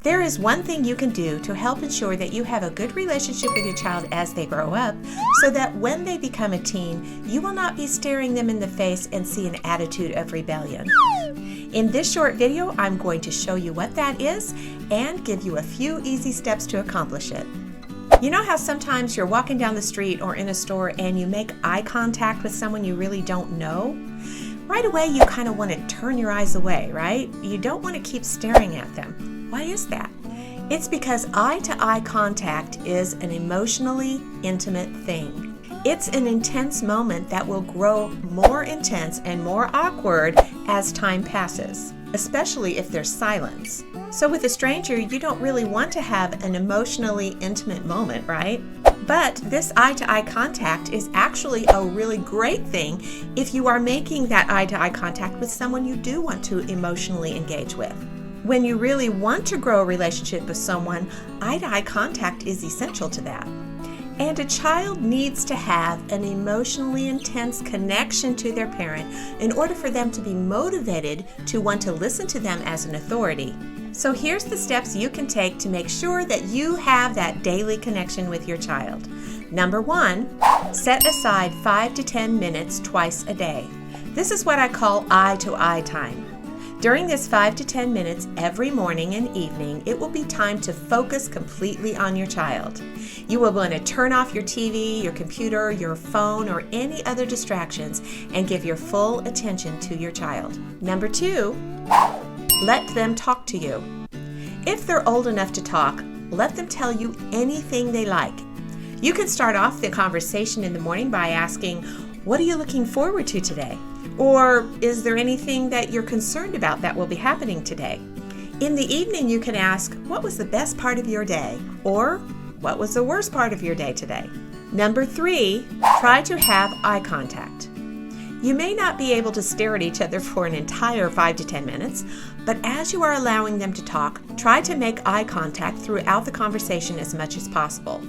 There is one thing you can do to help ensure that you have a good relationship with your child as they grow up, so that when they become a teen, you will not be staring them in the face and see an attitude of rebellion. In this short video, I'm going to show you what that is and give you a few easy steps to accomplish it. You know how sometimes you're walking down the street or in a store and you make eye contact with someone you really don't know? Right away, you kind of want to turn your eyes away, right? You don't want to keep staring at them. Why is that? It's because eye-to-eye contact is an emotionally intimate thing. It's an intense moment that will grow more intense and more awkward as time passes, especially if there's silence. So with a stranger, you don't really want to have an emotionally intimate moment, right? But this eye-to-eye contact is actually a really great thing if you are making that eye-to-eye contact with someone you do want to emotionally engage with. When you really want to grow a relationship with someone, eye-to-eye contact is essential to that. And a child needs to have an emotionally intense connection to their parent in order for them to be motivated to want to listen to them as an authority. So here's the steps you can take to make sure that you have that daily connection with your child. Number 1, set aside 5 to 10 minutes twice a day. This is what I call eye-to-eye time. During this 5 to 10 minutes every morning and evening, it will be time to focus completely on your child. You will want to turn off your TV, your computer, your phone, or any other distractions and give your full attention to your child. Number 2, let them talk to you. If they're old enough to talk, let them tell you anything they like. You can start off the conversation in the morning by asking, "What are you looking forward to today?" Or, "Is there anything that you're concerned about that will be happening today?" In the evening, you can ask, "What was the best part of your day?" Or, "What was the worst part of your day today?" Number 3, try to have eye contact. You may not be able to stare at each other for an entire 5 to 10 minutes, but as you are allowing them to talk, try to make eye contact throughout the conversation as much as possible.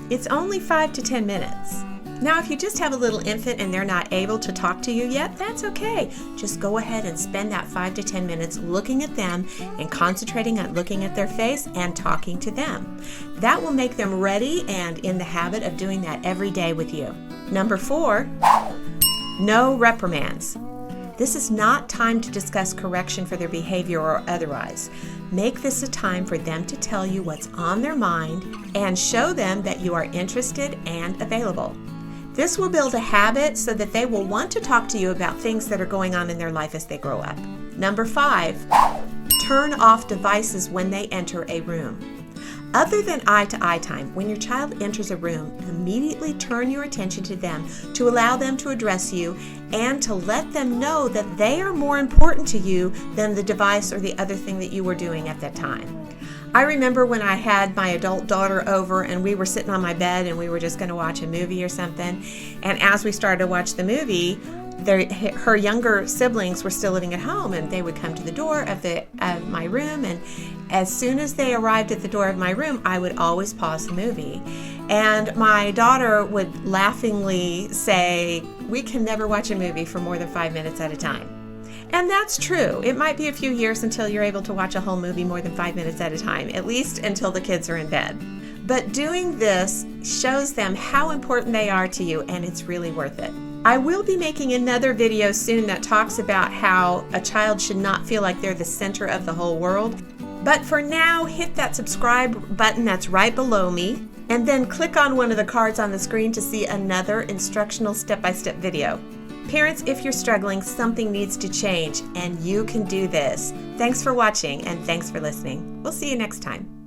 It's only 5 to 10 minutes. Now, if you just have a little infant and they're not able to talk to you yet, that's okay. Just go ahead and spend that 5 to 10 minutes looking at them and concentrating on looking at their face and talking to them. That will make them ready and in the habit of doing that every day with you. Number 4, no reprimands. This is not time to discuss correction for their behavior or otherwise. Make this a time for them to tell you what's on their mind and show them that you are interested and available. This will build a habit so that they will want to talk to you about things that are going on in their life as they grow up. Number 5, turn off devices when they enter a room. Other than eye-to-eye time, when your child enters a room, immediately turn your attention to them to allow them to address you and to let them know that they are more important to you than the device or the other thing that you were doing at that time. I remember when I had my adult daughter over and we were sitting on my bed and we were just going to watch a movie or something, and as we started to watch the movie, her younger siblings were still living at home, and they would come to the door of my room, and as soon as they arrived at the door of my room, I would always pause the movie. And my daughter would laughingly say, "We can never watch a movie for more than 5 minutes at a time." And that's true. It might be a few years until you're able to watch a whole movie more than 5 minutes at a time, at least until the kids are in bed. But doing this shows them how important they are to you, and it's really worth it. I will be making another video soon that talks about how a child should not feel like they're the center of the whole world. But for now, hit that subscribe button that's right below me, and then click on one of the cards on the screen to see another instructional step-by-step video. Parents, if you're struggling, something needs to change, and you can do this. Thanks for watching, and thanks for listening. We'll see you next time.